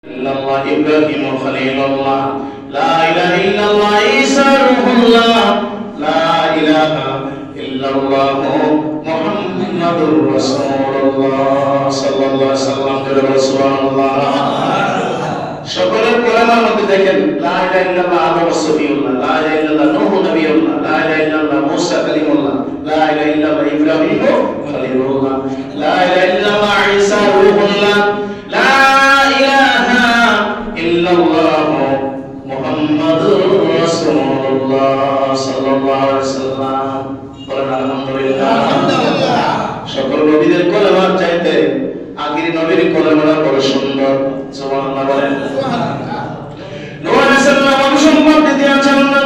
illallah Ibrahim khalilullah, la ilaha illallah Isa ruhullah, la ilaha illallah Muhammadur Rasulullah sallallahu alaihi wasallam Rasulullah। সকলের কোরআনের মধ্যে দেখেন লা ইলাহা ইল্লাল্লাহ আদম রাসূলুল্লাহ, লা ইলাহা ইল্লাল্লাহ নূহ নবিয়ুল্লাহ, লা ইলাহা ইল্লাল্লাহ মূসা কালিমুল্লাহ, লা ইলাহা ইল্লাল্লাহ ইব্রাহিম খলিলুল্লাহ, লা ইলাহা ইল্লাল্লাহ ঈসা রূহুল্লাহ, লা ইলাহা ইল্লাল্লাহ মুহাম্মাদুর রাসূলুল্লাহ সাল্লাল্লাহু আলাইহি ওয়াসাল্লাম। বলেন আলহামদুলিল্লাহ। সকল নবীদের কলেমার চাইতে আগের নবীর কলেমাটা বড় সুন্দর। সুবহানাল্লাহ বলেন। নূহ আলাইহিস সালাম অনুসম্পদ দিয়েছেন না,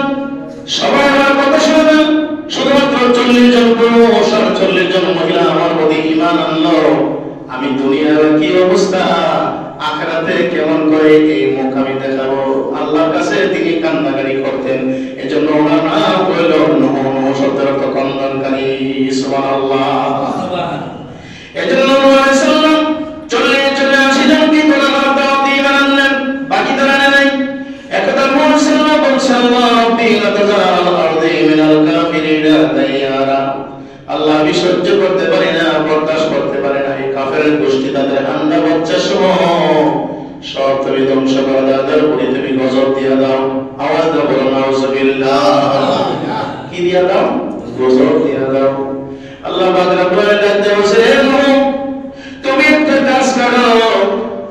সবাই আমার কথা শুনবেন। শুধুমাত্র 40 জন পুরুষ আর 40 জন মহিলা আমার প্রতি ঈমান আনলো। আমি দুনিয়ার কি অবস্থা, আখিরাতে কেমন করে এই মুখ আমি দেখাবো, আল্লাহর কাছে তিনি কান্নাকারি করতেন। এজন্য ওনার নাম হইল নূহ, শব্দের অর্থ কন্দনকারী। সুবহানাল্লাহ। এজন্য নূহ আলাইহিস সালাম 40-80 জনকে কলেমার দাওয়াত দিয়ে আনলেন, বাকি তারা নাই। একদা নূহ আলাইহিস সালাম বলছেন আল্লাহ রাব্বি লা তাযাল আরদি মিনাল কাফিরিনা দাইয়ারা। আল্লাহ আমি সহ্য করতে পারি না, বরদাশত করতে পারি না এই কাফেরের গোষ্ঠী, তাদের আন্ডা বাচ্চা সহ সব তুমি ধ্বংস করে দাও, তাদের উপরে তুমি গজব দিয়ে দাও। আওয়াজ দাও, বলো নাউযুবিল্লাহ। কি দিয়ে দাও? গজব দিয়ে দাও। আল্লাহ পাক রব্বুল আলামিন বলেন তুমি একটা গাছ কাটো,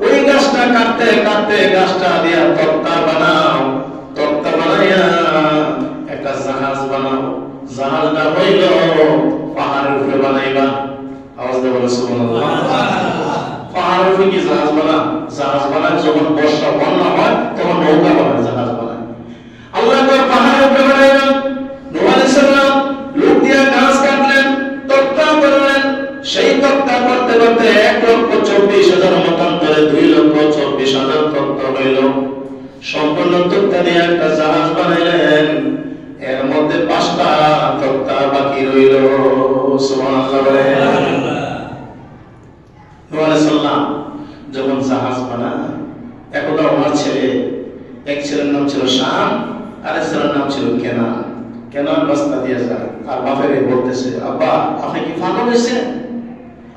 ওই গাছটা কাটতে কাটতে গাছটা দিয়া তক্তা বানাও, তক্তা বানাইয়া একটা জাহাজ বানাও। জাহাজটা হইল পাহাড়ের উপরে বানাইবা। আওয়াজ দিয়ে বলো সুবহানাল্লাহ। পাহাড়ের উপরে কি জাহাজ বানায়? জাহাজ বানায় যখন বর্ষা বন্যা হয় তখন নৌকা বানায়, জাহাজ বানায়। আল্লাহ তো পাহাড়ের উপরে বানাইলেন। নূহ আলাইহিস সালাম লোক দিয়া গাছ কাটলেন, তক্তা করলেন। সেই তক্তা করতে করতে 1,24,000 মতান্তরে 2,24,000 তক্তা হইল। সম্পূর্ণ তক্তা দিয়ে একটা জাহাজ বানাইলেন। এর মধ্যে 5টা তক্তা বাকি রইল। সুবহানাল্লাহ। নূহ আলাইহিস সালাম যখন জাহাজ বানায়, একদা ওনার ছেলে, এক ছেলের নাম ছিল শাম, আরেক ছেলের নাম ছিল কেনান। কেনান রাস্তা দিয়ে যায় আর বাপের বলতেছে, আব্বা আপনি কি পাগল হয়েছেন?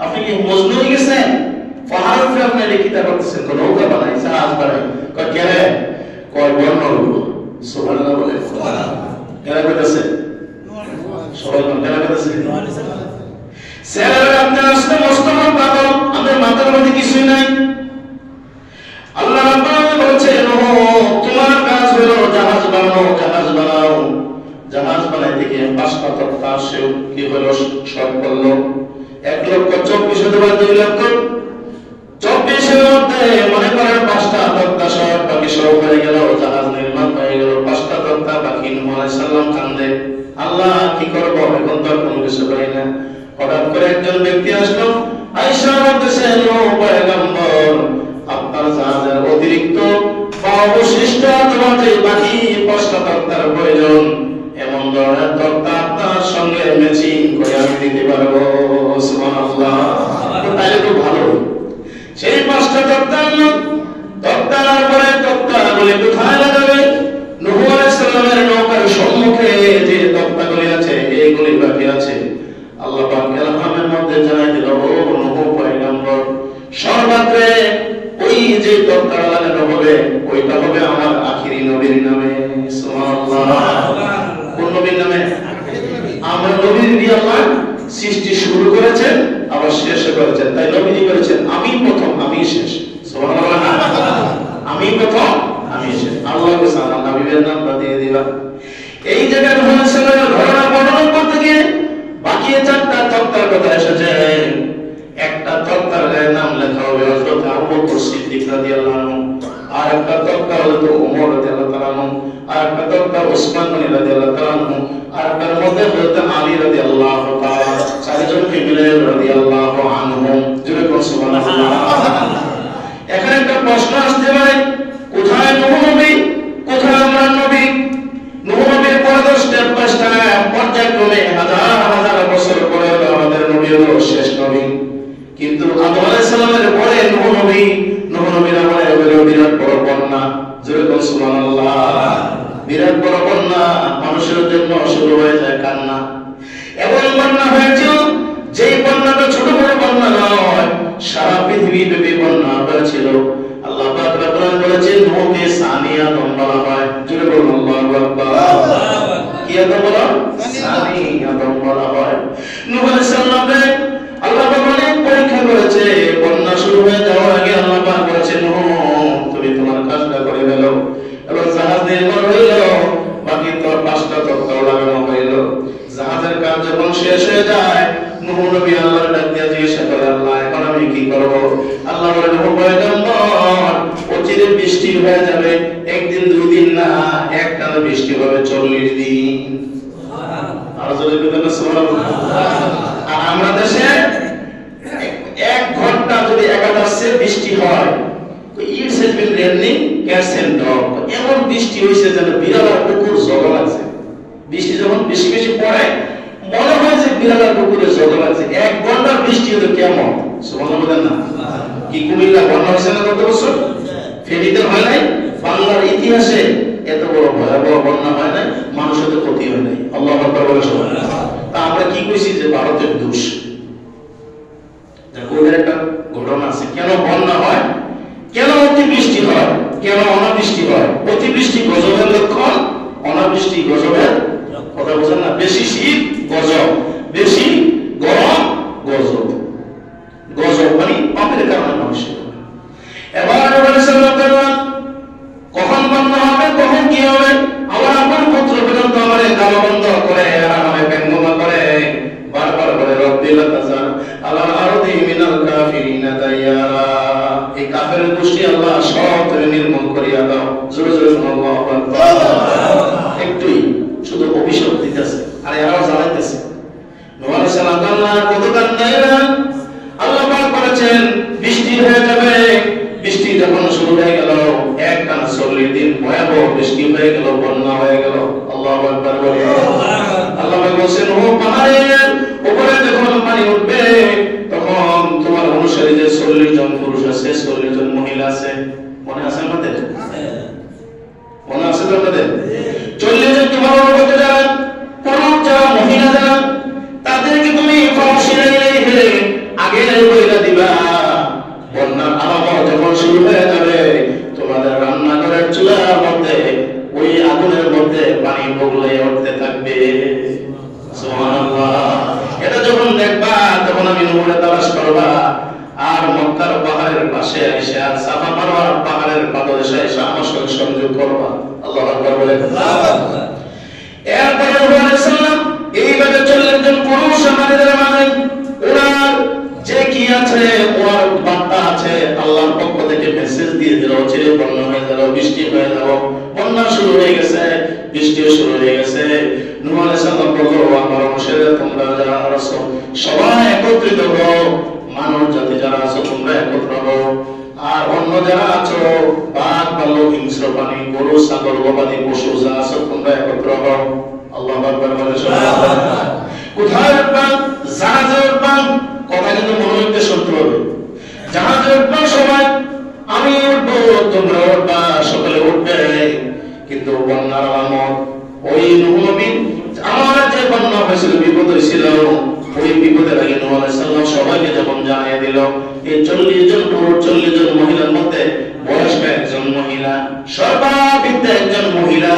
আপনি কি মজনু হয়ে গেছেন? পাহাড়ের উপরে আপনি লিখিতা করতেছেন, কোন নৌকা বানাই, জাহাজ বানাই। কয় কে রে? কয় বর্ণ হইব। সুবহানাল্লাহ বলে। কেনা কইতেছে সবাই কেনা কইতেছে ছেলেরা আপনার আসলে মস্ত পাগল, আমাদের মাথার মধ্যে কিছুই নাই। আল্লাহ রাব্বুল আলামিন বলেছেন তোমার কাজ হলো জাহাজ বানাও, জাহাজ বানাও। জাহাজ বানাইতে গিয়ে 5টা তক্তা সেও কি হলো শর্ট করলো। 1,24,000 2,24,000 মধ্যে মনে করেন 5টা তক্তা শর্ট, বাকি সব হয়ে গেল, জাহাজ নির্মাণ হয়ে গেল। 5টা তক্তা বাকি। নূহ আলাইহিস সালাম কান্দে, আল্লাহ কি করব, এখন তো কোনো কিছু পাই না। হঠাৎ করে একজন ব্যক্তি আসলো, আয়েশা বলতেছে নূহ পয়গম্বর আপনার জাহাজের অতিরিক্ত বা অবশিষ্ট তোমাদের বাকি 5টা তক্তার প্রয়োজন, এমন ধরনের তক্তা আপনার সঙ্গে ম্যাচিং করে আমি দিতে পারবো। সুবহানাল্লাহ। তাহলে তো ভালো। সেই 5টা তক্তা আনলো। তক্তার পরে তক্তাগুলি কোথায় লাগাবে? নূহ আলাইহিস সালামের নৌকার সম্মুখে যে তক্তাগুলি আছে এইগুলি বাকি আছে। আল্লাহ পাক ইলহামের মধ্যে জানাই দিল, ও নূহ পয়গম্বর সর্বত্রে ওই যে তক্তা লাগানো হবে ওইটা হবে আমার আখিরি নবীর নামে। সুবহানাল্লাহ। কোন নবীর নামে? আমরা নবীর দিয়ে আল্লাহ সৃষ্টি শুরু করেছেন আবার শেষ করেছেন। তাই নবীজি বলেছেন আমি প্রথম আমি শেষ। সুবহানাল্লাহ। আমি প্রথম আমি শেষ। আল্লাহ কে সালাম নবীর নামটা দিয়ে দিবা। এই জায়গায় নূহ আলাইহিস সালামের ঘটনা বর্ণনা করতে গিয়ে বাকি 4টা তক্তার কথা এসেছে। একটা তক্তার গায়ে নাম লেখা হবে হযরত আবু বকর সিদ্দিক রাদিয়াল্লাহু আনহু, আর একটা তক্তা হযরত ওমর রাদিয়াল্লাহু তাআলা আনহু, আর একটা তক্তা ওসমান গনি রাদিয়াল্লাহু তাআলা আনহু, আর একটার মধ্যে হযরত আলী রাদিয়াল্লাহু তাআলা। 4 জনকে মিলে রাদিয়াল্লাহু আনহু। জোরে বলুন সুবহানাল্লাহ। এখানে একটা প্রশ্ন আসতে পারে, কোথায় নূহ নবী, কোথায় আমরা নবী? নূহ নবীর পরে 10 স্টেপ বাই স্টেপ পর্যায়ক্রমে হাজার হাজার বছর পরে আমাদের নবী হলো শেষ নবী। কিন্তু আদম আলাইহিস সালামের পরে নূহ নবী, নূহ নবীর আমলে হলো বিরাট বড় বন্যা, যেরকম সুবহানাল্লাহ, বিরাট বড় বন্যা, মানুষের জন্য শুরু হয়ে যায় কান্না। এমন বন্যা হয়েছিল যেই বন্যাটা ছোট বড় বন্যা নয়, সারা পৃথিবী ব্যাপী বন্যা হয়েছিল। আল্লাহ পাক কোরআন বলেছেন নূহকে সানিয়া আদম বলা হয়। জোরে বলুন আল্লাহু আকবার। কি আদম বলা? সানিয়া আদম বলা হয়। নূহ আলাইহিস সালামকে আল্লাহ পাক অনেক পরীক্ষা করেছে। বন্যা শুরু হয়ে যাওয়ার আগে আল্লাহ পাক বলেছেন নূহ তুমি তোমার কাজটা করে ফেলো, এবং জাহাজ নির্মাণ হইল, বাকি তো 5টা তক্তা লাগানো হইল। জাহাজের কাজ যখন শেষ হয়ে যায়, নূহ নবী আল্লাহর ডাক দিয়ে জিজ্ঞাসা করে আল্লাহ এখন আমি কি করব? আল্লাহ বলেন নূহ পয়গম্বর অচিরে বৃষ্টি হয়ে যাবে, একদিন দুই দিন না, একটানা বৃষ্টি হবে 40 দিন। আর জোরে বলেন সুবহানাল্লাহ। আর আমরা দেশে 1 ঘন্টা যদি একাদশে বৃষ্টি হয় তো it's has been raining cats and dog, এমন বৃষ্টি হইছে যেন বিড়াল আর কুকুর জগা লাগছে। বৃষ্টি যখন বেশি বেশি পড়ে মনে হয় যে বিড়াল আর কুকুরের জগা লাগছে। 1 ঘন্টার বৃষ্টি হলো কেমন, সুবহানাল্লাহ বলেন না? কি কুমিল্লা বন্যা হয়েছে না গত বছর? ফেনীতে হয় নাই? বাংলার ইতিহাসে এত বড় ভয়াবহ বন্যা হয় নাই, মানুষের তো ক্ষতি হয় নাই। আল্লাহু আকবার বলে সুবহানাল্লাহ। তা আমরা কি কইছি যে ভারতের দোষ? দেখো এর একটা ঘটনা আছে। কেন বন্যা হয়, কেন অতিবৃষ্টি হয়, কেন অনাবৃষ্টি হয়? অতিবৃষ্টি গজবের লক্ষণ, অনাবৃষ্টি গজবের। কথা বোঝেন না? বেশি শীত গজব, বেশি গরম গজব। গজব মানে পাপের কারণে মানুষের। এবার কখন বন্যা হবে, কখন কি হবে? আমার আপন পুত্র পর্যন্ত আমার গাল বন্ধ করে আর আমায় ব্যঙ্গমা করে, বারবার বলে রব্বিল তাজার আলা আরদি মিনাল কাফিরিনা দাইয়ারা। এই কাফের গোষ্ঠী আল্লাহ সব নির্মূল করিয়া দাও। জোরে জোরে আল্লাহু আকবার। একটুই শুধু অভিশাপ দিতেছে আর এরাও জ্বালাইতেছে। নূহ আলাইহিস সালাম আল্লাহ কত কান্নাইলেন, আল্লাহ পাক বলেছেন বৃষ্টি হয়ে যাবে। বৃষ্টি যখন শুরু হয়ে গেল, একটানা 40 দিন ভয়াবহ বৃষ্টি হয়ে গেল, বন্যা হয়ে গেল। আল্লাহু আকবার বলে আল্লাহ পাক বলেছেন ও পাহাড়ের উপরে যখন পানি উঠবে তখন তোমার অনুসারী যে 40 জন পুরুষ আছে, 40 জন মহিলা আছে, মনে আছে আমাদের? মনে আছে তো আপনাদের? 40 জন তোমার অনুগত যারা পুরুষ যারা মহিলা যারা, তাদেরকে তুমি আগে বইলা দিবা। বন্যার আবহাওয়া যখন শুরু হয়ে যাবে, তোমাদের রান্নাঘরের চুলার মধ্যে ওই আগুনের মধ্যে পানি বগলে উঠতে থাকবে। সুবহানাল্লাহ। এটা যখন দেখবা তখন আমি নূরে তালাশ করবা, আর মক্কার পাহাড়ের পাশে এসে আর সাফা মারওয়ার পাহাড়ের পাদদেশে এসে আমার সঙ্গে সংযোগ করবা। আল্লাহু আকবার বলে এরপরে নূহ আলাইহিস সালাম এইভাবে 40 জন পুরুষ আমাদের মাঝে, ওনার যে কি আছে, ওনার বার্তা আছে, আল্লাহর পক্ষ থেকে মেসেজ দিয়ে দিল ছেলে বন্যা হয়ে গেল, বৃষ্টি হয়ে গেল। বন্যা শুরু হয়ে গেছে, বৃষ্টিও শুরু হয়ে গেছে। নূহ আলাইহিস সালাম বলল আমার অনুসারী তোমরা যারা আছো সবাই একত্রিত হও, মানব জাতি যারা আছো তোমরা একত্র হও, আর অন্য যারা আছো বাঘ ভাল্লুক হিংস্র প্রাণী গরু ছাগল গবাদি পশু যা আছো তোমরা একত্র হও। আল্লাহু আকবার বলে সুবহানাল্লাহ। কোথায় উঠবেন? জাহাজে উঠবেন। কথা কিন্তু মনোযোগ শুনতে হবে। জাহাজে উঠবেন সবাই, আমি উঠবো, তোমরা উঠবা, সকলে উঠবে। কিন্তু বন্যার আলামত ওই নূহ নবী আমার যে বন্যা হয়েছিল, বিপদ হয়েছিল, ওই বিপদের আগে নূহ আলাইহিস সালাম সবাইকে যখন জানিয়ে দিল, এই 40 জন পুরুষ 40 জন মহিলার মধ্যে বয়স্ক একজন মহিলা, সর্বাবৃদ্ধ একজন মহিলা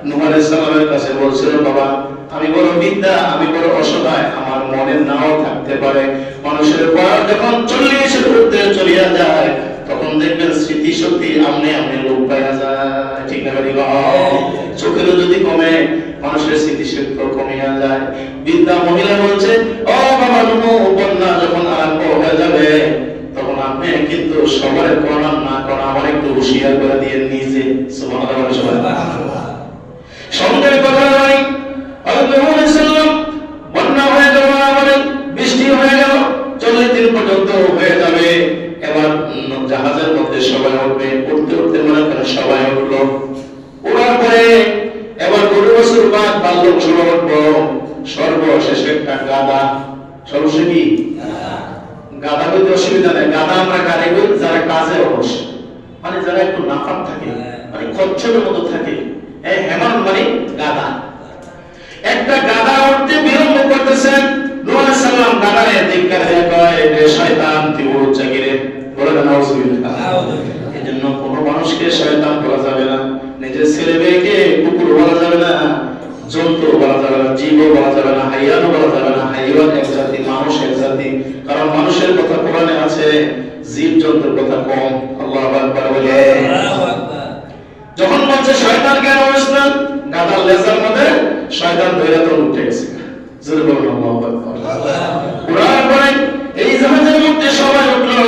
নূহ আলাইহিস সালামের কাছে বলছিল বাবা আমি বড় বিদ্যা, আমি বড় অসহায়, আমার মনে নাও থাকতে পারে। মানুষের বয়স যখন 40-এর ঊর্ধ্বে চলিয়া যায় তখন দেখবেন স্মৃতি শক্তি আমনে আমনে লোপ পাইয়া যায়। ঠিক না বলি? চোখেরও যদি কমে মানুষের স্মৃতি শক্তি কমিয়া যায়। বিদ্যা মহিলা বলছে ও বাবা নূহ, বন্যা যখন আরম্ভ হয়ে যাবে তখন আপনি কিন্তু সবার প্রণাম না করা, আমার একটু হুঁশিয়ার করে দিয়ে নিজে। সুবহানাল্লাহ। সঙ্গে কথা নয়, বন্যা হয়ে গেল, আমাদের বৃষ্টি হয়ে গেল, 40 দিন পর্যন্ত হয়ে যাবে। এবার জাহাজের মধ্যে সবাই উঠবে, উঠতে উঠতে মনে করে সবাই উঠলো। ওড়ার পরে এবার গরু বছর বাদ বাল্যক শুরু উঠবো। সর্বশেষে একটা গাদা, সর্বশেষে কি গাদা বলতে অসুবিধা নেই, গাদা আমরা গাড়ি বলি যারা কাজে অবশ্য, মানে যারা একটু নাফাক থাকে, মানে কচ্ছপের মতো থাকে। হেমান মানে গাদা। একটা গাদা উঠতে বিলম্ব করতেছেন, নূহ আলাইহিস সালাম গাদারে ধিক্কার দিয়ে কয়, রে শয়তান তুই বড় চাকিরে, বলে না নাউযুবিল্লাহ। এজন্য কোনো মানুষকে শয়তান বলা যাবে না, নিজের ছেলে মেয়েকে কুকুর বলা যাবে না, জন্তু বলা যাবে না, জীব বলা যাবে না, হাইয়ানও বলা যাবে না। হাইয়ান এক জাতি, মানুষ এক জাতি। কারণ মানুষের কথা কোরআনে আছে, জীব জন্তুর কথা কম। আল্লাহু আকবার বলে যখন বলছে শয়তান কেন বসলেন, গাদার লেজার মধ্যে শয়তান ধরে তো উঠে গেছে। জোরে বলুন আল্লাহু আকবার। কুরআন পড়ে এই জাহাজের মধ্যে সবাই উঠলো,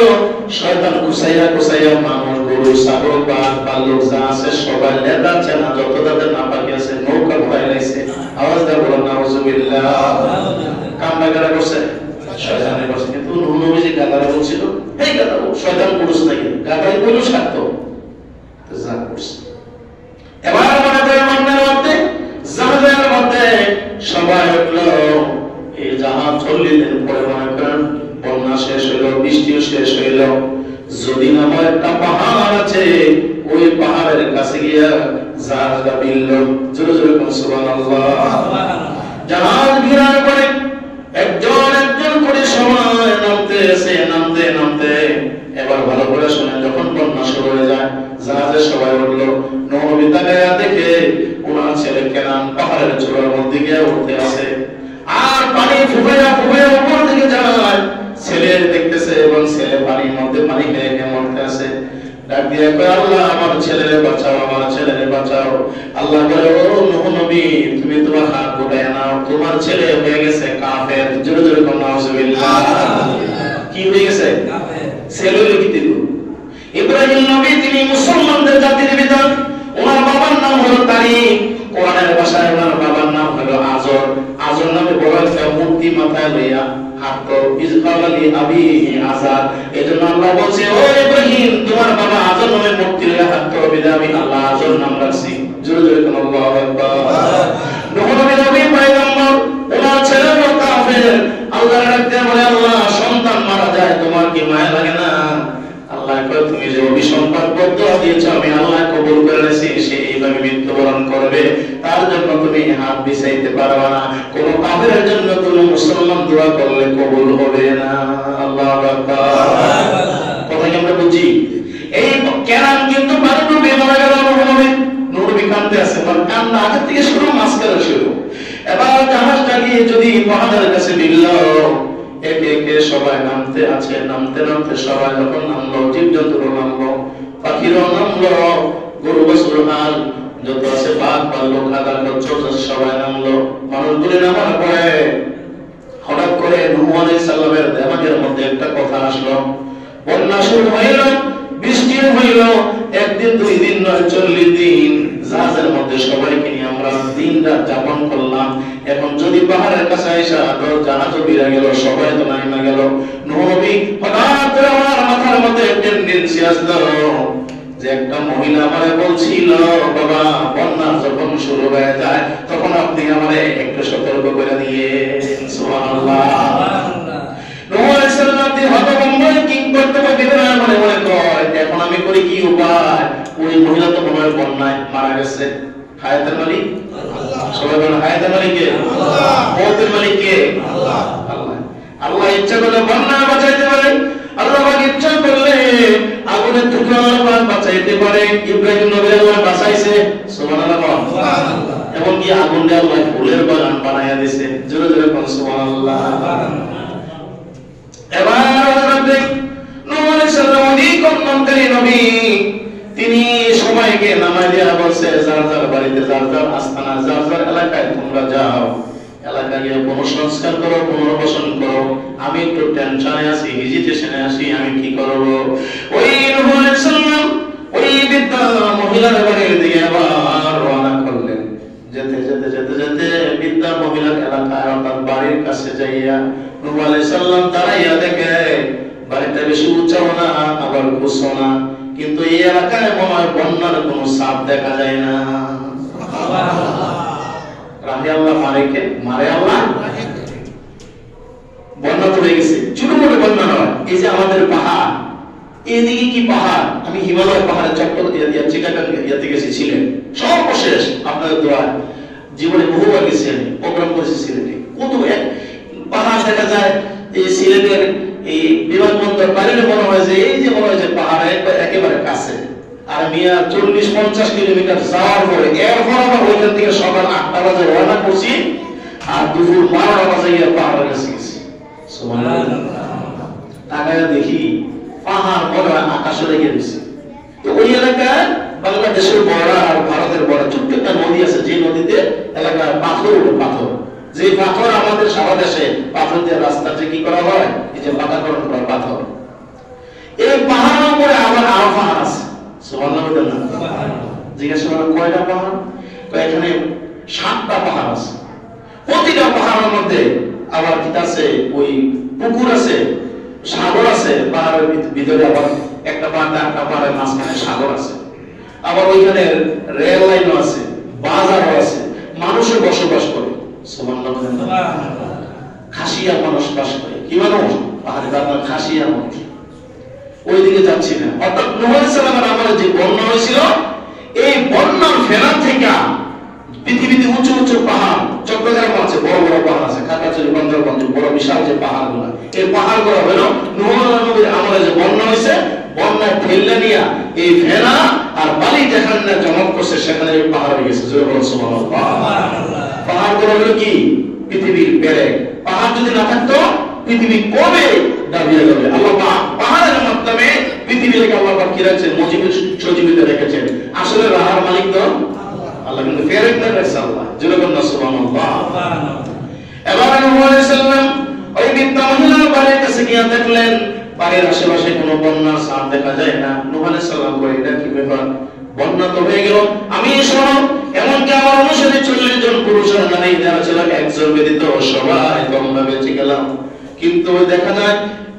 শয়তান কুসাইয়া মানুষ, গরু, ছাগল, বাঘ, ভাল্লুক যা আছে সবাই লেদা চেনা যত তাদের নাপাকি আছে নৌকা ঘোরাই লাইছে। আওয়াজ দেয় বলুন নাউযুবিল্লাহ। কামটা কারা করছে? শয়তানে করছে। কিন্তু নূহ নবী যে গাদারা বলছিল, এই গাদা শয়তান পুরুষ নাকি, গাদাই বলু স্বার্থ যা করছে। এবার আমাদের মনের মধ্যে জাহাজের মধ্যে সবাই উঠলো। এই জাহাজ 40 দিন পরে মনে করেন বন্যা শেষ হইল, বৃষ্টিও শেষ হইল। যদি নামে একটা পাহাড় আছে, ওই পাহাড়ের কাছে গিয়া জাহাজটা বিলল। জোরে জোরে কোন সুবহানাল্লাহ। জাহাজ ঘিরার পরে একজন একজন করে সবাই নামতে এবার ভালো করে শুনেন, যখন বন্যা শুরু হয়ে যায় জাহাজে সবাই উঠলো। নূহ নবী তাকায়া দেখে ওনার ছেলে কেনান পাহাড়ের চূড়ার মধ্যে গিয়ে উঠতে আছে, আর পানি ফুফাইয়া উপর দিকে যায়। ছেলে দেখতেছে এবং ছেলে পানির মধ্যে পানি খেয়ে মরতে আছে। ডাক দিয়ে কয়, আল্লাহ আমার ছেলেরে বাঁচাও, আমার ছেলেরে বাঁচাও। আল্লাহ বলে, ও নূহ নবী তুমি তোমার হাত উঠায় নাও, তোমার ছেলে হয়ে গেছে কাফের। জোরে জোরে কোন নাউযুবিল্লাহ। কি হয়ে গেছে? কাফের। ছেলে হলো কি দিল? ইব্রাহিম নবী তিনি মুসলমানদের জাতির বিধান। ওনার বাবার নাম হলো তারিক, কোরআনের ভাষায় ওনার বাবার নাম হলো আজর। আজর নামে বড় একটা মূর্তি মাথায় লইয়া হাঁটতো। ইজকালালি আবিহি আজার। এজন্য আল্লাহ বলছে, ও ইব্রাহিম তোমার বাবা আজর নামে মূর্তি লইয়া হাঁটতো, বিধায় আমি আল্লাহ আজর নাম রাখছি। জোরে জোরে কোন আল্লাহু আকবার। নূহ নবী পয়গম্বর, ওনার ছেলে হলো কাফের। আল্লাহ ডাকতে বলে, আল্লাহ সন্তান মারা যায় তোমার কি মায়া লাগে না? আল্লাহ কয়, তুমি যে অভিসম্পাদ বদয়া দিয়েছো আমি আল্লাহ কবুল করে নিয়েছি, সে এইভাবে মৃত্যুবরণ করবে, তার জন্য তুমি হাত বিছাইতে পারবে না। কোন কাফেরের জন্য কোন মুসলমান দোয়া করলে কবুল হবে না। আল্লাহু আকবার। কথা কি আমরা বুঝি? এই কেরাম কিন্তু পানি ডুবে মারা গেল। নূহ নবী কাঁদতে আছে, কান্না আগে থেকে শুরু, মাঝখানে শুরু। এবার জাহাজটা গিয়ে যদি পাহাড়ের কাছে মিলল, একে একে সবাই নামতে আছে। নামতে সবাই যখন নামলো, জীবজন্তুরও নামলো, পাখিরও নামলো, গরু বাছুর হাল যত আছে, বাঘ ভাল্লুক খাদা কচ্ছপ সবাই নামলো। মানুষগুলি নামার পরে হঠাৎ করে নূহ আলাইহিস সালামের দিমাগের মধ্যে একটা কথা আসলো। বন্যা শুরু হইল, বৃষ্টি হইল, একদিন 2 দিন নয় 40 দিন জাহাজের মধ্যে সবাইকে নিয়ে আমরা দিন রাত যাপন করলাম। এখন যদি পাহাড়ের কাছে আইসা জাহাজও বিরা গেল, সবাই তো নাইমা গেল। নূহ নবী হঠাৎ করে আমার মাথার মধ্যে টেন্ডেন্সি আসলো যে একটা মহিলা আমারে বলছিল, বাবা বন্যা যখন শুরু হয়ে যায় তখন আপনি আমারে একটু সতর্ক করে দিয়ে। সুবহানাল্লাহ। নূহ আলাইহিস সালাম দিয়ে হতভম্ব কি করতে পারবে না মনে মনে কয়, এখন আমি করি কি উপায়? ওই মহিলা তো মনে হয় বন্যায় মারা গেছে। হায়াতের মালিক আল্লাহ। সবাই বলেন হায়াতের মালিক কে? আল্লাহ। মওতের মালিক কে? আল্লাহ। আল্লাহ ইচ্ছা করলে বন্যা বাঁচাইতে পারে, আল্লাহ ইচ্ছা করলে আগুনের থেকে আল্লাহ বাঁচাইতে পারে। ইব্রাহিম নবী আল্লাহ বাঁচাইছে। সুবহানাল্লাহ। এবং কি আগুন দিয়ে আল্লাহ ফুলের বাগান বানায়া দিয়েছে। জোরে জোরে বলুন সুবহানাল্লাহ। এবার নূহ আলাইহিস সালাম অধিক কর্মকারী নবী, তিনি সবাইকে নামায় দিয়া বলছে, যার যার বাড়িতে, যার যার আস্তানা, যার যার এলাকায় তোমরা যাও, এলাকা গিয়ে পুনঃসংস্কার করো, পুনর্বাসন করো। আমি একটু টেনশনে আছি, হেজিটেশনে আছি, আমি কি করব? ওই নূহ আলাইহিস সালাম ওই বৃদ্ধা মহিলার বাড়ির দিকে আবার রওনা করলেন। যেতে যেতে যেতে যেতে বৃদ্ধা মহিলার এলাকায় অর্থাৎ বাড়ির কাছে যাইয়া নূহ আলাইহিস সালাম দাঁড়াইয়া দেখে বাড়িটা বেশি উঁচাও না আবার উঁচু না, কিন্তু এই এলাকায় মনে হয় বন্যার কোনো ছাপ দেখা যায় না। রাহে আল্লাহ মারেকে মারে আল্লাহ। বন্যা তো হয়ে গেছে, ছোট মোটো বন্যা নয়। এই যে আমাদের পাহাড়, এদিকে কি পাহাড়, আমি হিমালয় পাহাড়ে চিটাগাংতে গেছি, ছিলেন সর্বশেষ আপনাদের দোয়া, জীবনে বহুবার গেছি আমি, প্রোগ্রাম করেছি সিলেটে। কত এক পাহাড় দেখা যায়, এই সিলেটের এই বিমানবন্দর বাইরে মনে হয় যে এই যে মনে হয় যে পাহাড় একেবারে কাছে। আর মিয়া 40-50 কিলোমিটার যাওয়ার পরে এরপর আবার ওইখান থেকে সকাল 8টা বাজে রওনা করছি, আর দুপুর 12টা বাজে গিয়ে পাহাড়ের কাছে গেছি। সুবহানাল্লাহ। তাকায় দেখি পাহাড় বড় আকাশে লেগে গেছে। তো ওই এলাকায় বাংলাদেশের বড়া আর ভারতের বড়া ছোট্ট একটা নদী আছে, যে নদীতে এলাকায় পাথর উঠে, পাথর, যে পাথর আমাদের সারা দেশে পাথর দিয়ে রাস্তা যে কি করা হয়, এই যে পাকাকরণ করা পাথর, এই পাহাড়ের উপরে আবার আরো পাহাড় আছে। সুবহানাল্লাহ। জিজ্ঞাসা করা কয়টা পাহাড়? এখানে 7টা পাহাড় আছে। প্রতিটা পাহাড়ের মধ্যে আবার কি আছে, ওই পুকুর আছে, সাগর আছে, পাহাড়ের ভিতরে আবার একটা পাহাড় একটা পাহাড়ের মাঝখানে সাগর আছে, আবার ওইখানে রেল লাইনও আছে, বাজারও আছে, মানুষও বসবাস করে। সুবহানাল্লাহ। খাসিয়া মানুষ বাস করে। কি মানুষ? পাহাড়ে আপনার খাসিয়া মানুষ। ওইদিকে যাচ্ছি না। অর্থাৎ নূহ আলাইহিস সালামের আমলে যে বন্যা হয়েছিল, এই বন্যার ফেনা থেকে পৃথিবীতে উঁচু উঁচু পাহাড়, চট্টগ্রাম আছে বড় বড় পাহাড় আছে, খাগড়াছড়ি, বান্দরবান বড় বিশাল যে পাহাড়গুলো, এই পাহাড়গুলো হলো নূহ নবীর আমলে যে বন্যা হয়েছে, বন্যায় ঠেলে নিয়ে এই ফেনা আর বালি যেখানে জমক করছে সেখানে পাহাড় হয়ে গেছে। জোরে বলুন সুবহানাল্লাহ। পাহাড়গুলো হলো কি? পৃথিবীর পেরেক। পাহাড় যদি না থাকতো পৃথিবী কবে দাবিয়ে যাবে। আল্লাহ পাহাড়ের মাধ্যমে পৃথিবীকে আল্লাহ পাক কি রাখছেন? সজীবিত রেখেছেন। আসলে রাহার মালিক তো আল্লাহ, কিন্তু পেরেক না রাখছে আল্লাহ। জোরে বলুন সুবহানাল্লাহ। এবার নূহ আলাইহিস সালাম ওই বৃদ্ধা মহিলার বাড়ির কাছে গিয়ে দেখলেন বাড়ির আশেপাশে কোনো বন্যার ছাপ দেখা যায় না। নূহ আলাইহিস সালাম কই, এটা কি ব্যাপার? বন্যা তো হয়ে গেল, আমি সহ এমনকি আমার অনুসারী 40 জন পুরুষ আর নারী যারা ছিল, একজন ব্যতীত সবাই তোমরা বেঁচে গেলাম। কিন্তু দেখা যায়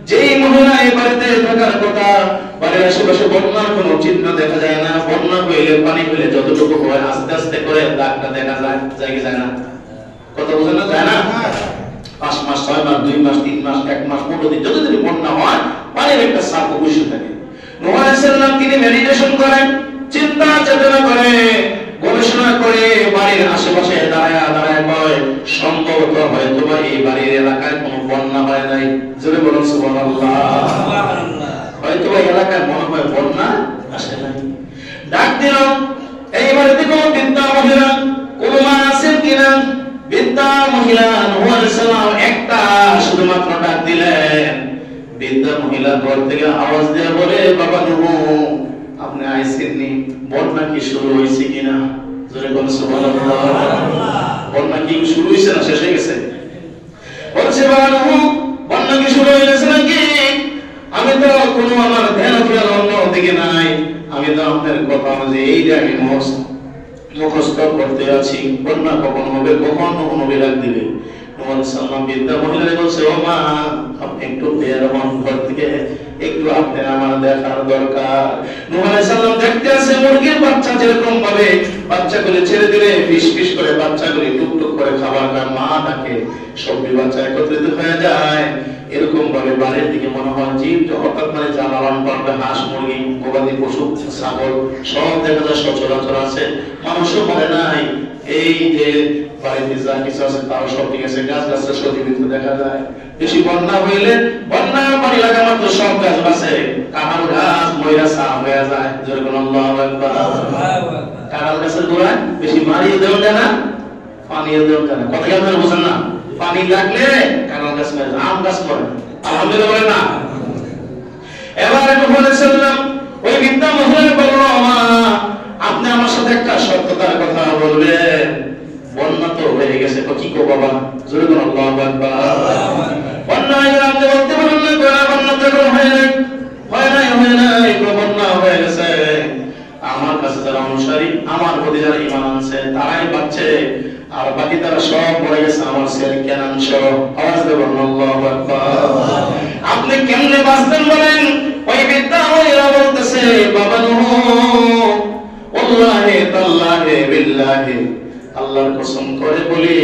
যেই মহিলা এই বাড়িতে থাকার কথা, বাড়ির আশেপাশে বন্যার কোনো চিহ্ন দেখা যায় না। বন্যা হইলে, পানি হইলে যতটুকু হয় আস্তে আস্তে করে দাগটা দেখা যায়, যায় না? কথা বোঝা না যায় না? 5 মাস, 6 মাস, 2 মাস, 3 মাস, 1 মাস, 15 দিন, যতদিন বন্যা হয় পানির একটা ছাপ অবশ্যই থাকে। নূহ আলাইহিস সালাম তিনি মেডিটেশন করেন, চিন্তা চেতনা করে, গবেষণা করে বাড়ির আশেপাশে দাঁড়ায় দাঁড়ায় কয়, সম্ভবত হয়তো এই বাড়ির এলাকায় কোনো বন্যা হয় নাই। জোরে বলুন সুবহানাল্লাহ। হয়তো এলাকায় মনে হয় বন্যা আসে নাই। ডাক দিল, এই বাড়িতে কোনো বৃদ্ধা মহিলা, কোনো মা আছেন কিনা? বৃদ্ধা মহিলা নূহ আলাইহিস সালাম একটা শুধুমাত্র ডাক দিলেন। বৃদ্ধা মহিলা ঘর থেকে আওয়াজ দিয়ে বলে, বাবা নূহ, আপনি আইসেননি, বন্যা কি শুরু হয়েছে কিনা? জোরে বলুন সুবহানাল্লাহ। বন্যা কি শুরু হয়েছে না শেষ হয়ে গেছে? বলছে, বাবা নূহ, বন্যা কি শুরু হয়ে গেছে নাকি? আমি তো কোনো আমার ধ্যান খেয়াল অন্য দিকে নাই, আমি তো আপনার কথা অনুযায়ী এই যে আমি মুখস্থ করতে আছি, বন্যা কখন হবে, কখন নবী ডাক দিবে। নূহ আলাইহিস সালাম বৃদ্ধা মহিলাকে বলছে, ও মা, আপনি একটু বের হন ঘর থেকে, একটু আপনি আমার দেখার দরকার। নূহ আলাইহিস সালাম দেখতে আছে মুরগির বাচ্চা যেরকম ভাবে বাচ্চাগুলো ছেড়ে দিলে ফিস ফিস করে বাচ্চাগুলো টুকটুক করে খাবার খায়, মা ডাকে, সবজি বাচ্চা একত্রিত হয়ে যায়। এরকম ভাবে বাড়ির দিকে মনে হয় জীব হঠাৎ মানে যা লালন পালন, হাঁস, মুরগি, গবাদি পশু, ছাগল সব দেখা যায় সচরাচর আছে, মানুষও মরে নাই। এই যে বাড়িতে যা কিছু আছে তাও সব ঠিক আছে, গাছ গাছটা সজীবিত দেখা যায়। বেশি বন্যা হইলে বন্যা পানি লাগা মাত্র সব গাছ বাঁচে, কাঁঠাল গাছ ময়রা সাফ হয়ে যায়। জোরে বলুন আল্লাহু আকবার। কাঁঠাল গাছের গোড়ায় বেশি মারিয়ে দেওয়া যায় না, পানিও দেওয়া যায় না। কথা কি আপনারা বোঝেন না? পানি লাগলে কাঁঠাল গাছ মরে, আম গাছ মরে। আলহামদুলিল্লাহ বলেন না? এবার নূহ আলাইহিস সালাম ওই বৃদ্ধা মহিলা বলল, মা, আপনি আমার সাথে একটা সত্যতার কথা বলবেন। বন্যা তো হয়ে গেছে, তো কি কো বাবা? জোরে বলুন আল্লাহু আকবার। বন্যা হয়ে গেলে আপনি বলতে পারেন না, বন্যা তো এখন হয় নাই, বন্যা হয়ে গেছে। আমার কাছে যারা অনুসারী, আমার প্রতি যারা ঈমান আনছে তারাই বাঁচছে, আর বাকি তারা সব পড়ে গেছে আমার ছেলে কেনান সহ। আওয়াজ দেবেন আল্লাহু আকবার। আপনি কেমনে বাঁচবেন বলেন? ওই বৃদ্ধা মহিলা বলতেছে, বাবা নূহ, ওয়াল্লাহি তাল্লাহি বিল্লাহি, আল্লাহর কসম করে বলি,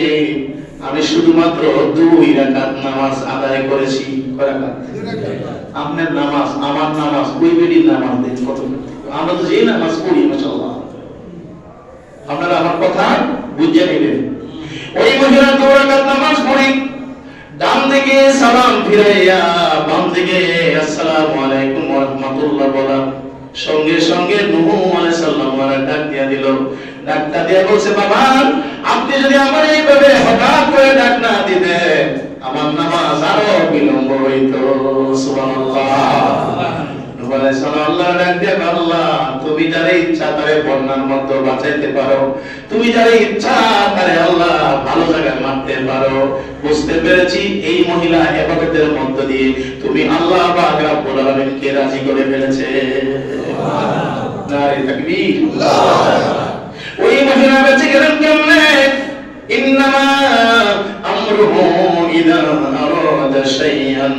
আমি শুধুমাত্র 2 রাকাত নামাজ আদায় করেছি। কয় রাকাত? আপনার নামাজ আমার নামাজ ওই বেডির নামাজ দেন কত? আমরা তো যে নামাজ পড়ি মাশাআল্লাহ, আপনারা আমার কথা বুঝে নেবেন। ওই মহিলা 2 রাকাত নামাজ পড়ি, ডান দিকে সালাম ফিরাইয়া বাম দিকে আসসালামু আলাইকুম ওয়া রাহমাতুল্লাহ বলা, সঙ্গে সঙ্গে নূহ আলাইহিস সালাম ডাক দিয়া দিল। ডাকটা দিয়া বলছে, বাবা আপনি যদি আমার এইভাবে হঠাৎ করে ডাক না দিতেন আমার নামাজ আরো বিলম্ব হইতো। সুবহানাল্লাহ। নূহ আলাইহিস সালাম আল্লাহ ডাক দিয়া, আল্লাহ তুমি যারে ইচ্ছা তারে বন্যার মধ্যে বাঁচাইতে পারো, তুমি যারে ইচ্ছা তারে আল্লাহ ভালো জায়গায় মারতে পারো। বুঝতে পেরেছি এই মহিলা ইবাদতের মধ্য দিয়ে তুমি আল্লাহ পাক রব্বুল আলামিনকে রাজি করে ফেলেছে। নারে তাকবীর। ওই মহিলা বেঁচে গেলেন কেমনে? ইন্নামা আমরুহু ইযা আরাদা শাইআন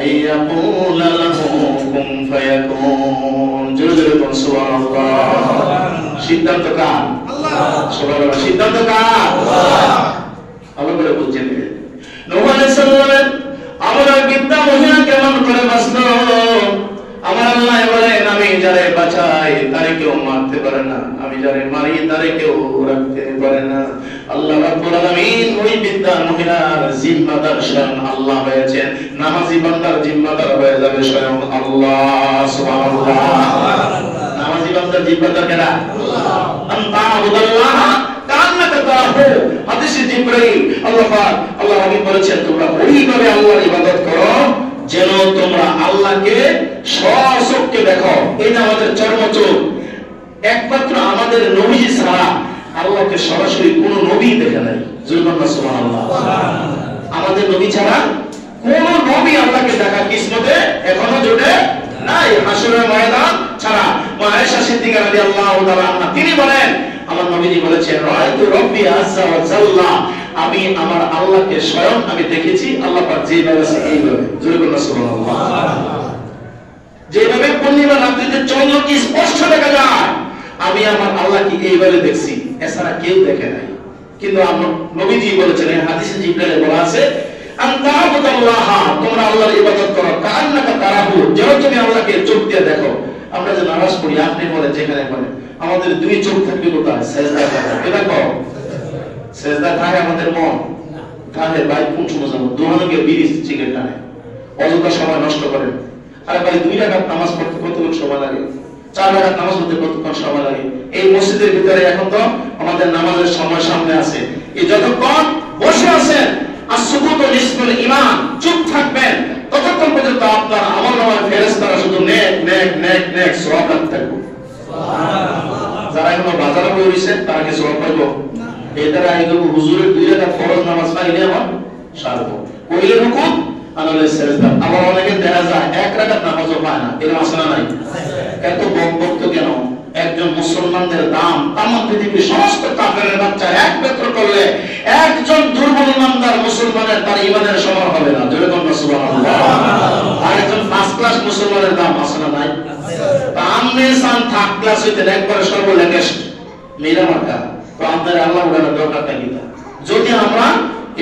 আইয়াকুলা লাহু কুন ফায়াকুন। জোরে জোরে বলুন সুবহানাল্লাহ। সিদ্ধান্ত কার? আল্লাহ। সুবহানাল্লাহ। সিদ্ধান্ত কার? আল্লাহ। ভালো করে বুঝছেন? নূহ আলাইহিস সালামের আমরা বিদ্যা মহিলা কেমন করে বাঁচলো? আমার আল্লাহ বলেন, আমি যারে বাঁচাই তারে কেউ মারতে পারে না, আমি যারে মারি তারে কেউ রাখতে পারে না। আল্লাহ রাব্বুল আলামিন ওই বিদ্যা মহিলার জিম্মাদার স্বয়ং আল্লাহ হয়েছেন, নামাজি বান্দার জিম্মাদার হয়ে যাবে স্বয়ং আল্লাহ। সুবহানাল্লাহ। নামাজি বান্দার জিম্মাদার কারা? আল্লাহ। আনতা আবুদাল্লাহ কান্নাকা তারাহু। হাদিসে জিবরাইল আল্লাহ নবী বলেছেন, তোমরা ওইভাবে আল্লাহর ইবাদত করো যেন তোমরা আল্লাহকে স্বচক্ষে দেখো। এটা আমাদের চর্মচোখ। একমাত্র আমাদের নবী ছাড়া আল্লাহকে সরাসরি কোন নবী দেখে নাই। সুবহানাল্লাহ। আমাদের নবী ছাড়া কোন নবী আল্লাহকে দেখা কিসমতে এখনো জোটে নাই, হাসরের ময়দান ছাড়া। আয়েশা সিদ্দিকা রাদিয়াল্লাহু তাআলা আনহা তিনি বলেন, আমার নবীজি বলেছেন, রাআইতু রাব্বি আযজা ওয়া জাল্লা, আমি আমার আল্লাহকে স্বয়ং আমি দেখেছি। আল্লাহ পাক যেভাবে আছে এইভাবে। জোরে বলুন সুবহানাল্লাহ। যেভাবে পূর্ণিমা রাত্রিতে চন্দ্রকে স্পষ্ট দেখা যায়, আমি আমার আল্লাহকে এইভাবে দেখছি, এছাড়া কেউ দেখে নাই। কিন্তু আমার নবীজি বলেছেন, এই হাদিসে জিবরাইলে বলা আছে, আনতা আবুদাল্লাহ, তোমরা আল্লাহর ইবাদত করো কান্নাকা তারাহু, যেন তুমি আল্লাহকে চোখ দিয়ে দেখো। আমরা যে নামাজ পড়ি, আপনি বলেন যেখানে বলেন, আমাদের দুই চোখ থাকবে কোথায়? সেজদা থাকে। এটা কও সেজদা থাকে আমাদের মন থাকে। ভাই কোন সময় যাবো? দোকানে গিয়ে বিড়ি সিগারেট টানে, অযথা সময় নষ্ট করেন। আরে ভাই 2 রাকাত নামাজ পড়তে কতক্ষণ সময় লাগে? 4 রাকাত নামাজ পড়তে কতক্ষণ সময় লাগে? এই মসজিদের ভিতরে এখন তো আমাদের নামাজের সময় সামনে আছে। এই যতক্ষণ বসে আছেন আসসুকুতু নিসফুল ঈমান, চুপ থাকবেন, ততক্ষণ পর্যন্ত আপনার আমলনামায় ফেরেশতারা শুধু নেক নেক নেক নেক সওয়াব রাখতে থাকবে। সুবহানাল্লাহ। যারা এখনো বাজারে বসে রয়েছে তারা কি সওয়াব পাইবো? এটার আগে হুজুরের 2 রাকাত ফরজ নামাজ পাইলে আমার সারবো। কইলে রুকু আনালে সেজদা। আবার অনেকে দেখা যায় 1 রাকাত নামাজও পায় না। এর মাসলা নাই। এত বকবক কেন? একজন মুসলমানদের দাম তাম পৃথিবীর সমস্ত কাফেরের বাচ্চা এক পেত্র করলে একজন দুর্বল ইমানদার মুসলমানের তার ঈমানের সমান হবে না। জোরে বলুন সুবহানাল্লাহ। আর একজন ফার্স্ট ক্লাস মুসলমানের দাম মাসলা নাই। আমনে সান থার্ড ক্লাস হইতে একবারে সর্বলেটেস্ট মেরামাটা। তো আমাদের আল্লাহ ওনার দরকারটা কি? যদি আমরা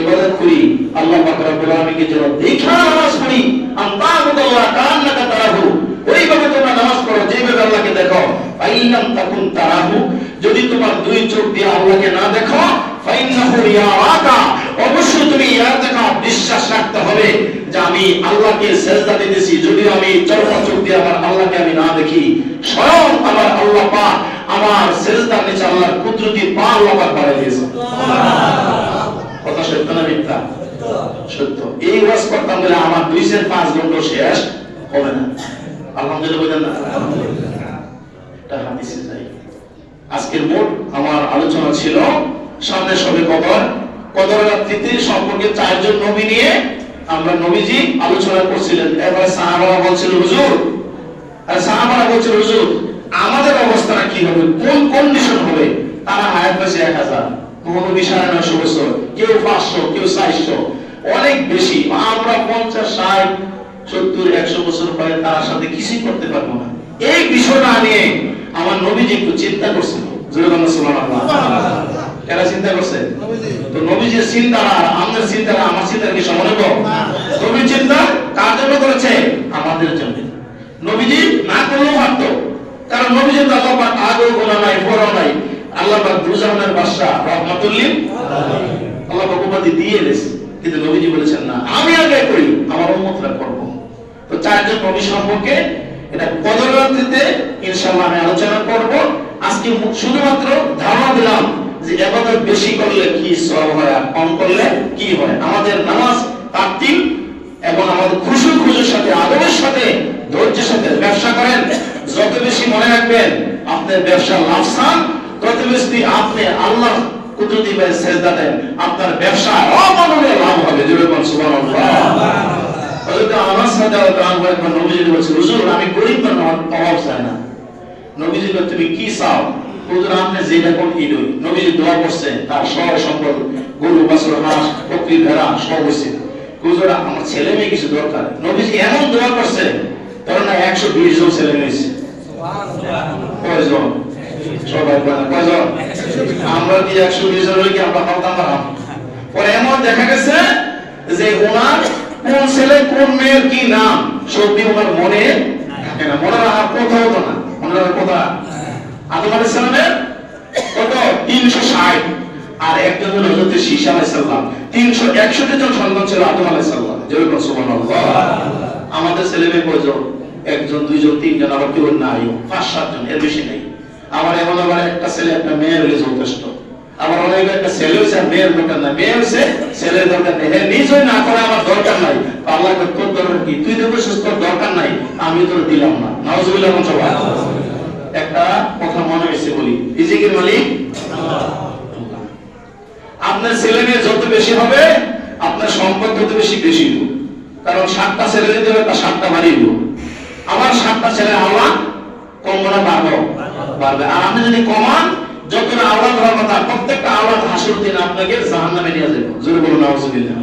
ইবাদত করি আল্লাহ পাক রব্বুল আলামিনকে যেন দেখা নামাজ পড়ি, আনতা আবুদাল্লাহ কান্নাকা তারাহু, ওইভাবে তোমরা নামাজ পড়ো যেভাবে আল্লাহকে দেখো। ফাইনাম তাকুন তারাহু, যদি তোমার 2 চোখ দিয়ে আল্লাহকে না দেখো, ফাইন্নাহু ইয়ারাকা, অবশ্যই তুমি ইয়ারাকা বিশ্বাস রাখতে হবে যে আমি আল্লাহকে সিজদা দিতেছি, যদিও আমি চোখ দিয়ে আমার আল্লাহকে আমি না দেখি, স্বয়ং আমার আল্লাহ পাক আমার সিজদার নিচে আল্লাহর কুদরতি পা আল্লাহ পাক বাড়াই দিয়েছে। সুবহানাল্লাহ। কথা সত্য না মিথ্যা? সত্য। এই ওয়াজ করতাম বলে আমার 2-5 ঘন্টা শেষ হবে না। আলহামদুলিল্লাহ বলেন না? আলহামদুলিল্লাহ। এটা হাদিসে যাই। আজকের মোট আমার আলোচনা ছিল সামনে সবে কদর, কদর রাত্রিতে সম্পর্কে 4 জন নবী নিয়ে আমরা নবীজি আলোচনা করছিলেন। এবারে সাহাবারা বলছিল হুজুর, আর সাহাবারা বলছিল হুজুর আমাদের অবস্থাটা কি হবে, কোন কন্ডিশন হবে? তারা হায়াত হয়েছে 1000, কোন নবী 950 বছর, কেউ 500, কেউ 400, অনেক বেশি। আমরা 50, 60, 70, 100 বছর পরে তার সাথে কিছুই করতে পারবো না। এই বিষয়টা নিয়ে আমার নবীজি একটু চিন্তা করছিল। জোরে বলুন সুবহানাল্লাহ। কারা চিন্তা করছে? তো নবীজির চিন্তা আর আমাদের চিন্তা আমার চিন্তা কি সমান হবে? নবীর চিন্তা কার জন্য করেছে? আমাদের জন্য। নবীজি না করলেও পারত, কারণ নবীজি তো আল্লাহ পাক আগেও গোনা নাই পরেও নাই, আল্লাহ পাক দুজাহানের বাদশা রাহমাতুল লিল আলামিন, আল্লাহ পাক উপাধি দিয়ে দিয়েছে। কিন্তু নবীজি বলেছেন না, আমি আগে করি, আমার উম্মতরা করব। তো চারজন নবী সম্পর্কে এটা পরবর্তীতে ইনশাআল্লাহ আমি আলোচনা করব। আজকে শুধুমাত্র ধারণা দিলাম যে ইবাদত বেশি করলে কি সওয়াব হয় আর কম করলে কি হয়। আমাদের নামাজ তারতিব এবং আমাদের খুশুর সাথে আদবের সাথে ধৈর্যের সাথে ব্যবসা করেন, যত বেশি মনে রাখবেন আপনার ব্যবসা লাভসান, তত বেশি আপনি আল্লাহ কুদরতি ভাবে সেজদা দেন, আপনার ব্যবসা অমাননীয় লাভ হবে। জোরে বলুন সুবহানাল্লাহ। হযরত আনাস রাদিয়াল্লাহু আনহু একবার নবীজি বলেছেন, হুজুর আমি গরীব না, আমার অভাব চাই না। নবীজি বলেন, তুমি কি চাও? হুজুর আপনি যেটা কোন ইডই। নবীজি দোয়া করছেন, তার সব সম্পদ গরু বাছুর হাঁস বকরি ভেড়া সব হইছে। হুজুর আমার ছেলে মেয়ে কিছু দরকার। নবীজি এমন দোয়া করছে তখন না 120 জন ছেলে মেয়ে হইছে। সুবহানাল্লাহ। কয়জন? সবাই বলেন কয়জন? আমরা কি 120 জন হই কি আমরা পাতাম না? পরে এমন দেখা গেছে যে ওনার কোন ছেলে কোন মেয়ের কি নাম সত্যি ওনার মনে থাকে না, মনে রাখার কোথাও তো না। মনে রাখার কথা আদম আলাইহিস সালামের কত 360 আর একজন হলো হযরত ঈসা আলাইহিস সালাম, 361 জন সন্তান ছিল আদম আলাইহিস সালাম। জয় বলুন সুবহানাল্লাহ। আমাদের ছেলে মেয়ে কয়জন? একজন দুইজন তিনজন, আবার কেউ নাই 5-7 জন, এর বেশি নাই। আমার এমন আবার একটা ছেলে একটা মেয়ে হলে যথেষ্ট। আবার অনেক একটা ছেলে হইছে আর মেয়ের দরকার নাই, মেয়ে হইছে ছেলের দরকার নেই। হ্যাঁ নিজই না করে আমার দরকার নাই, আল্লাহকে তোর দরকার কি? তুই দেখো তোর দরকার নাই, আমি তোর দিলাম না। নাউজুবিল্লাহ। একটা কথা মনে হয়েছে বলি, রিজিকের মালিক আল্লাহ। আপনার ছেলে মেয়ে যত বেশি হবে আপনার সম্পদ তত বেশি বেশি হবে। কারণ 7টা ছেলে যদি হবে তার 7টা বাড়ি হবে। আবার 7টা ছেলে আল্লাহ কমরা বাড়বে। আর আপনি যদি কমান যতটা আওলাদ হওয়ার কথা, প্রত্যেকটা আওলাদ হাসর দিন আপনাকে জাহান্নামে নিয়ে যাবে। জোরে বলুন নাউজুবিল্লাহ।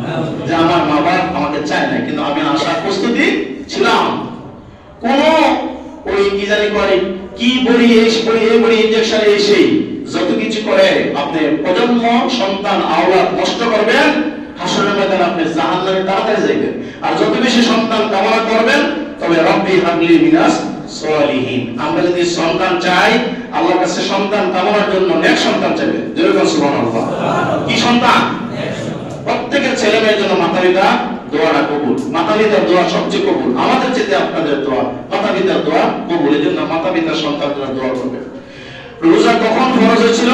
যে আমার মা বাবা আমাকে চায় না, কিন্তু আমি আসার প্রস্তুতি ছিলাম। কোন ওই কি জানি করে কি বড়ি এই বড়ি ইনজেকশন এই যত কিছু করে আপনি প্রজন্ম সন্তান আওলাদ নষ্ট করবেন, হাসরের ময়দানে আপনি জাহান্নামে তাড়াতাড়ি যাবেন। আর যত বেশি সন্তান কামনা করবেন তবে রব্বি হাবলি মিনাস সালিহিন। আমরা যদি সন্তান চাই আল্লাহর কাছে সন্তান কামনার জন্য নেক সন্তান চাইবেন। জোরে বলুন সুবহানাল্লাহ। কি সন্তান? প্রত্যেকের ছেলে মেয়ের জন্য মাতা পিতা দোয়াটা কবুল। মাতা পিতার দোয়া সবচেয়ে কবুল। আমাদের চেয়ে আপনাদের দোয়া, মাতা পিতার দোয়া কবুল। এজন্য মাতা পিতার সন্তানরা দোয়া করবে। রোজা কখন ফরজ হয়েছিল?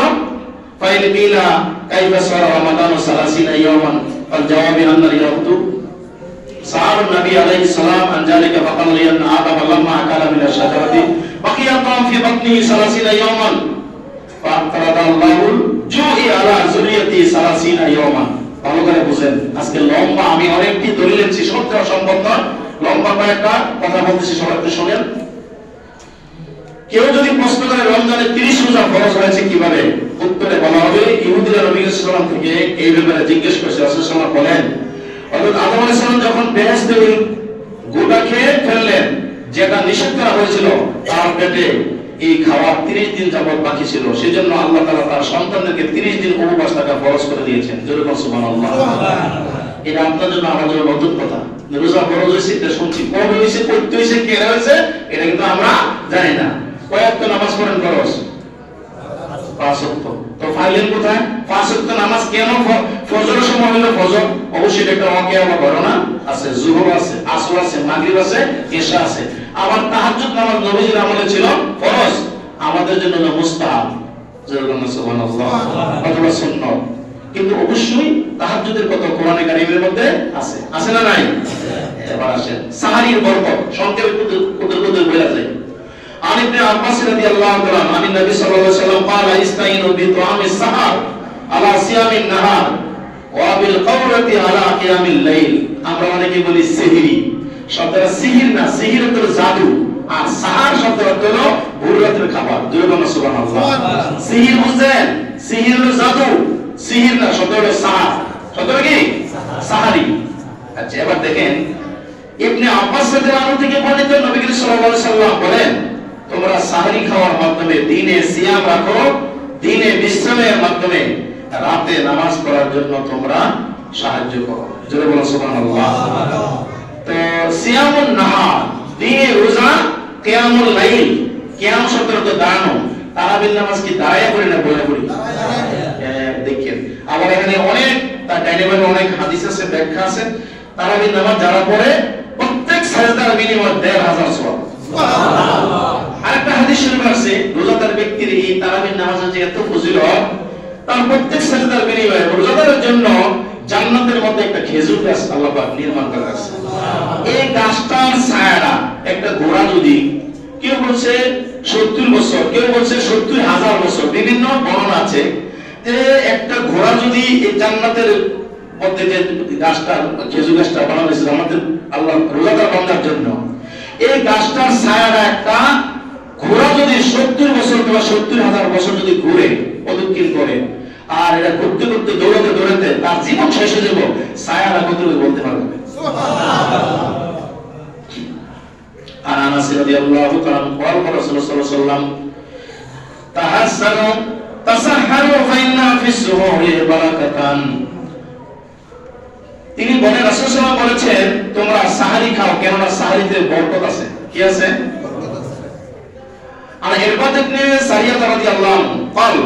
ফাইল কিলা কাইফা সারা রমাদান 30 ইয়াওমান আল জাওয়াবি আন্নার ইয়াউতু সার নবী আলাইহিস সালাম আন যালিকা ফাকাল লিয়ান আদম লাম্মা আকালা মিন আশ-শাজারাতি বাকিয়া তাম ফি বাতনি 30 ইয়াওমান ফাতারাদাল্লাহুল জুই আলা যুরিয়াতি 30 ইয়াওমান। ভালো করে বুঝেন। আজকে লম্বা আমি অনেকটি দলিল দিচ্ছি, সত্য অসম্ভব নয়, লম্বা কয়েকটা কথা বলতেছি, সবাই একটু শুনেন। কেউ যদি প্রশ্ন করে রমজানে 30 রোজা ফরজ হয়েছে কিভাবে, উত্তরে বলা হবে ইহুদিরা নবী সাল্লাল্লাহু আলাইহি থেকে এই ব্যাপারে জিজ্ঞেস করেছে। রাসূল সাল্লাল্লাহু আলাইহি বলেন, হযরত আদম আলাইহিস সালাম যখন বেহেশতে ওই গোটা খেয়ে ফেললেন যেটা নিষেধ করা হয়েছিল, তার পেটে এই খাওয়া 30 দিন যাবত বাকি ছিল। সেজন্য আল্লাহ তাআলা তার সন্তানদেরকে 30 দিন উপবাস থাকা ফরজ করে দিয়েছেন। জোরে বলুন সুবহানাল্লাহ। এটা আপনার জন্য আমার জন্য নতুন কথা। রোজা ফরজ হয়েছে এটা শুনছি, কবে হয়েছে, করতে হয়েছে, কে হয়েছে এটা কিন্তু আমরা জানি না। কয়েকটা নামাজ পড়েন ফরজ? 5 ওয়াক্ত। তো ফাইলেন কোথায়? 5 ওয়াক্ত নামাজ কেন ফজরের সময় হলো ফজর? অবশ্যই একটা ওয়াকিয়া বা ঘটনা আছে, যুহর আছে, আসর আছে, মাগরিব আছে, ইশা আছে। আবার তাহাজ্জুদ নামাজ নবীজির আমলে ছিল ফরজ, আমাদের জন্য মুস্তাহাব। যেরকম সুবহানাল্লাহ অথবা সুন্নাত। কিন্তু অবশ্যই তাহাজ্জুদের কথা কোরআনে কারীমের মধ্যে আছে, আছে না নাই? এবার আসেন সাহারীর বরকত সংক্ষেপে কুদরত বলা যায়। عن ابن عباس رضي الله عنه عن النبي صلى الله عليه وسلم قال استعينوا بطعام السحر على صيام النهار وبالقورة على قيام الليل। আমরা অনেকে বলি সিহরি, শব্দটা সিহির না, সিহির হলো জাদু, আর সাহার শব্দটা হলো ভোর রাতের খাবার। জোরে বলুন সুবহানাল্লাহ। সিহির বুঝছেন? সিহির হলো জাদু, সিহির না, শব্দটা হলো সাহার। শব্দটা কি? সাহারি। আচ্ছা এবার দেখেন ইবনে আব্বাস রাদিয়াল্লাহু আনহু থেকে বর্ণিত, নবী করিম সাল্লাল্লাহু আলাইহি সাল্লাম বলেন, তোমরা সাহরি খাওয়ার মাধ্যমে দিনে সিয়াম রাখো, দিনে বিশ্রামের মাধ্যমে রাতে নামাজ পড়ার জন্য তোমরা সাহায্য করো। জোরে বলো সুবহানাল্লাহ। তো সিয়ামুন নাহার, দিনে রোজা, কিয়ামুল লাইল, কিয়াম শব্দের অর্থ দাঁড়ানো। তারাবির নামাজ কি দাঁড়ায় পড়ি না বসে পড়ি? দেখেন আবার এখানে অনেক ডাইনামিক অনেক হাদিস আছে, ব্যাখ্যা আছে। তারাবির নামাজ যারা পড়ে প্রত্যেক সাজদার বিনিময়ে ১৫০০ সওয়াব। আরেকটা হাদিস শরীফ আছে, রোজাদার ব্যক্তির এই তারাবির নামাজের যে এত ফজিলত, তার প্রত্যেক সাজদার বিনিময়ে রোজাদারের জন্য জান্নাতের মধ্যে একটা খেজুর গাছ আল্লাহ পাক নির্মাণ করা আছে। এই গাছটার ছায়াটা একটা ঘোড়া যদি, কেউ বলছে ৭০ বছর, কেউ বলছে ৭০,০০০ বছর, বিভিন্ন বর্ণনা আছে, যে একটা ঘোড়া যদি এই জান্নাতের মধ্যে যে গাছটা, খেজুর গাছটা বানানো হয়েছে আমাদের আল্লাহ রোজাদার বান্দার জন্য, এই গাছটার ছায়াটা একটা ঘোড়া যদি ৭০ বছর কিংবা ৭০,০০০ বছর যদি ঘুরে প্রদক্ষিণ করে, আর এটা ঘুরতে ঘুরতে দৌড়াতে দৌড়াতে তার জীবন শেষ হয়ে যাব, ছায়াটা কতটুকু বলতে পারবে? আর আনাস রাদিয়াল্লাহু তাআলা قال রাসূলুল্লাহ সাল্লাল্লাহু আলাইহি ওয়াসাল্লাম তাহাসসানু তাসাহহারু ফাইন্না ফিস সুহুরি বারাকাতান। তিনি বলেন, রাসূল সাল্লাল্লাহু আলাইহি ওয়াসাল্লাম বলেছেন, তোমরা সাহারি খাও, কেননা সাহারিতে বরকত আছে। কি আছে? আর ইরবাদ ইবনে সারিয়া রাদিয়াল্লাহু আনহু قال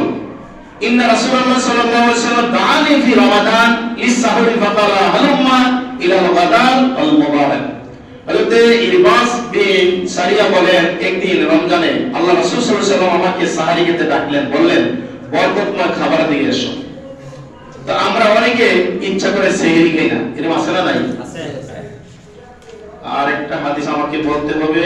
إن رسول الله صلى الله عليه وسلم دعاني في رمضان للسحور فقال هلما إلى الغداء المبارك। হযরতে ইরবাস বিন সারিয়া বলেন, একদিন রমজানে আল্লাহ রাসূল সাল্লাল্লাহু আলাইহি ওয়াসাল্লাম আমাকে সাহারি খেতে ডাকলেন, বললেন বরকতময় খাবার দিকে এসো। তো আমরা অনেকে ইচ্ছা করে সেহরি খাই না, এরকম আছে না নাই? আছে। আর একটা হাদিস আমাকে বলতে হবে,